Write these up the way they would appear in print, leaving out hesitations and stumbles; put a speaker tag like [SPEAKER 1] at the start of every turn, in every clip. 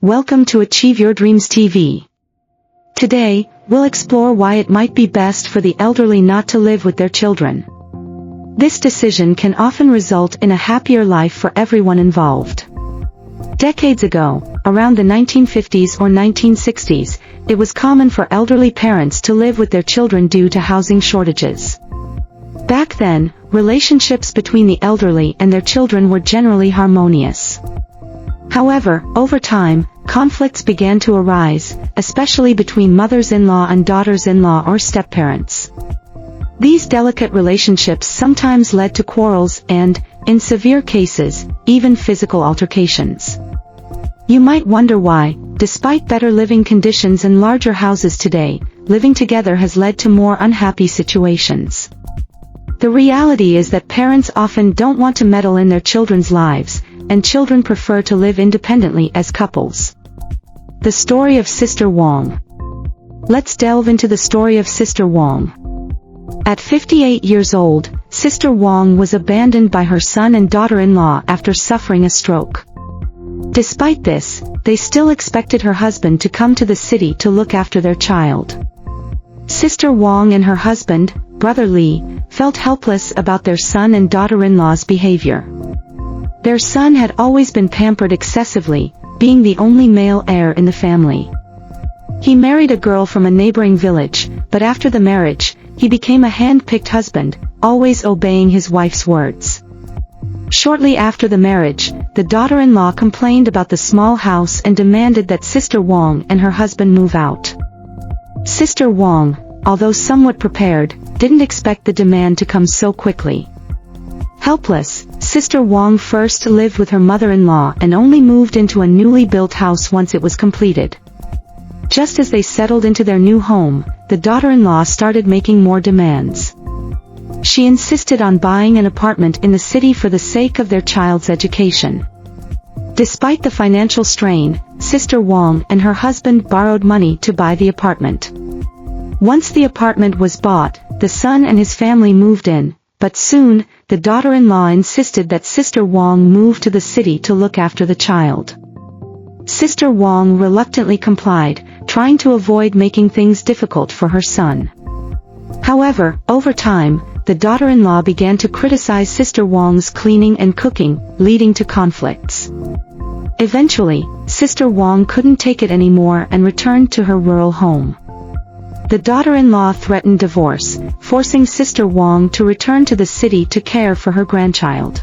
[SPEAKER 1] Welcome to Achieve Your Dreams TV. Today, we'll explore why it might be best for the elderly not to live with their children. This decision can often result in a happier life for everyone involved. Decades ago, around the 1950s or 1960s, it was common for elderly parents to live with their children due to housing shortages. Back then, relationships between the elderly and their children were generally harmonious. However, over time, conflicts began to arise, especially between mothers-in-law and daughters-in-law or step-parents. These delicate relationships sometimes led to quarrels and, in severe cases, even physical altercations. You might wonder why, despite better living conditions and larger houses today, living together has led to more unhappy situations. The reality is that parents often don't want to meddle in their children's lives, and children prefer to live independently as couples. The story of Sister Wong. Let's delve into the story of Sister Wong. At 58 years old, Sister Wong was abandoned by her son and daughter-in-law after suffering a stroke. Despite this, they still expected her husband to come to the city to look after their child. Sister Wong and her husband, Brother Lee, felt helpless about their son and daughter-in-law's behavior. Their son had always been pampered excessively, being the only male heir in the family. He married a girl from a neighboring village, but after the marriage, he became a hand-picked husband, always obeying his wife's words. Shortly after the marriage, the daughter-in-law complained about the small house and demanded that Sister Wong and her husband move out. Sister Wong, although somewhat prepared, didn't expect the demand to come so quickly. Helpless, Sister Wong first lived with her mother-in-law and only moved into a newly built house once it was completed. Just as they settled into their new home, the daughter-in-law started making more demands. She insisted on buying an apartment in the city for the sake of their child's education. Despite the financial strain, Sister Wong and her husband borrowed money to buy the apartment. Once the apartment was bought, the son and his family moved in, but soon, the daughter-in-law insisted that Sister Wong move to the city to look after the child. Sister Wong reluctantly complied, trying to avoid making things difficult for her son. However, over time, the daughter-in-law began to criticize Sister Wong's cleaning and cooking, leading to conflicts. Eventually, Sister Wong couldn't take it anymore and returned to her rural home. The daughter-in-law threatened divorce, forcing Sister Wong to return to the city to care for her grandchild.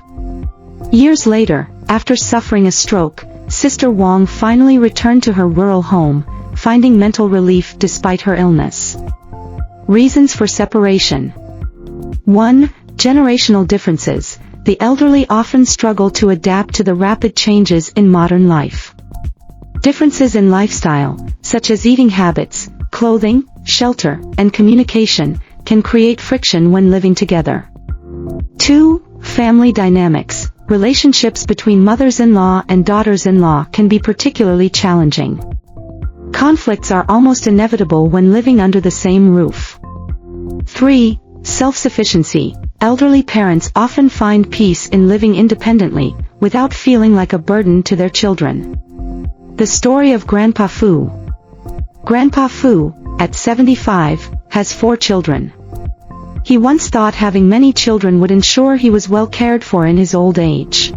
[SPEAKER 1] Years later, after suffering a stroke, Sister Wong finally returned to her rural home, finding mental relief despite her illness. Reasons for separation. 1. Generational differences. The elderly often struggle to adapt to the rapid changes in modern life. Differences in lifestyle, such as eating habits, clothing, shelter, and communication, can create friction when living together. 2. Family dynamics. Relationships between mothers-in-law and daughters-in-law can be particularly challenging. Conflicts are almost inevitable when living under the same roof. 3. Self-sufficiency. Elderly parents often find peace in living independently, without feeling like a burden to their children. The story of Grandpa Fu. Grandpa Fu, at 75, has 4 children. He once thought having many children would ensure he was well cared for in his old age.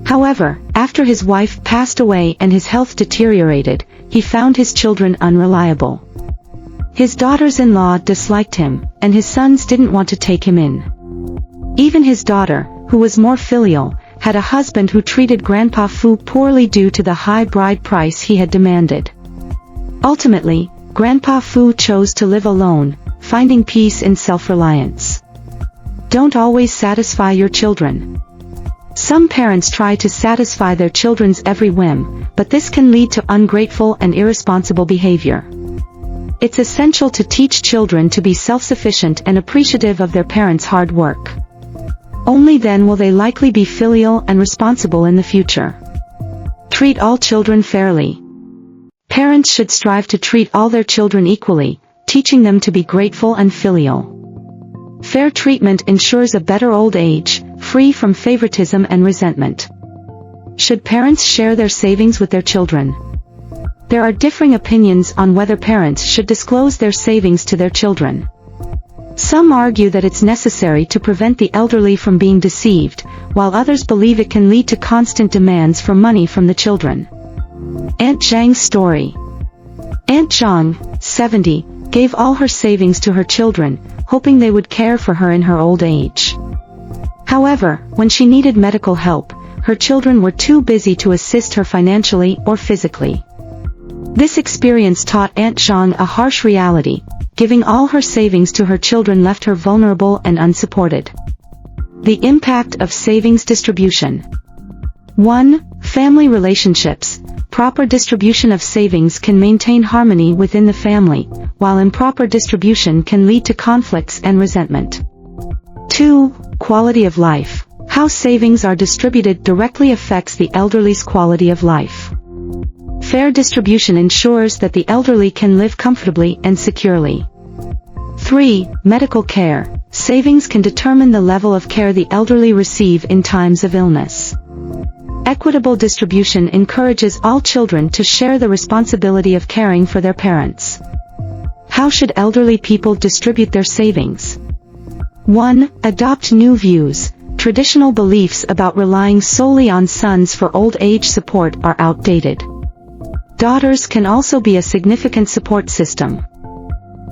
[SPEAKER 1] However, after his wife passed away and his health deteriorated, he found his children unreliable. His daughters-in-law disliked him, and his sons didn't want to take him in. Even his daughter, who was more filial, had a husband who treated Grandpa Fu poorly due to the high bride price he had demanded. Ultimately, Grandpa Fu chose to live alone, finding peace in self-reliance. Don't always satisfy your children. Some parents try to satisfy their children's every whim, but this can lead to ungrateful and irresponsible behavior. It's essential to teach children to be self-sufficient and appreciative of their parents' hard work. Only then will they likely be filial and responsible in the future. Treat all children fairly. Parents should strive to treat all their children equally, teaching them to be grateful and filial. Fair treatment ensures a better old age, free from favoritism and resentment. Should parents share their savings with their children? There are differing opinions on whether parents should disclose their savings to their children. Some argue that it's necessary to prevent the elderly from being deceived, while others believe it can lead to constant demands for money from the children. Aunt Zhang's story. Aunt Zhang, 70, gave all her savings to her children, hoping they would care for her in her old age. However, when she needed medical help, her children were too busy to assist her financially or physically. This experience taught Aunt Zhang a harsh reality. Giving all her savings to her children left her vulnerable and unsupported. The impact of savings distribution. 1. Family relationships. Proper distribution of savings can maintain harmony within the family, while improper distribution can lead to conflicts and resentment. 2. Quality of life. How savings are distributed directly affects the elderly's quality of life. Fair distribution ensures that the elderly can live comfortably and securely. 3. Medical care. Savings can determine the level of care the elderly receive in times of illness. Equitable distribution encourages all children to share the responsibility of caring for their parents. How should elderly people distribute their savings? 1. Adopt new views. Traditional beliefs about relying solely on sons for old age support are outdated. Daughters can also be a significant support system.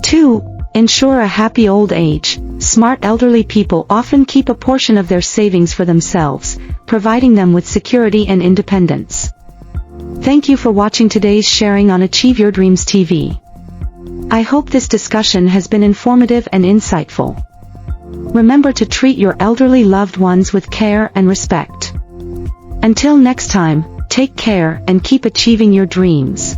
[SPEAKER 1] 2. Ensure a happy old age. Smart elderly people often keep a portion of their savings for themselves, providing them with security and independence. Thank you for watching today's sharing on Achieve Your Dreams TV. I hope this discussion has been informative and insightful. Remember to treat your elderly loved ones with care and respect. Until next time, take care and keep achieving your dreams.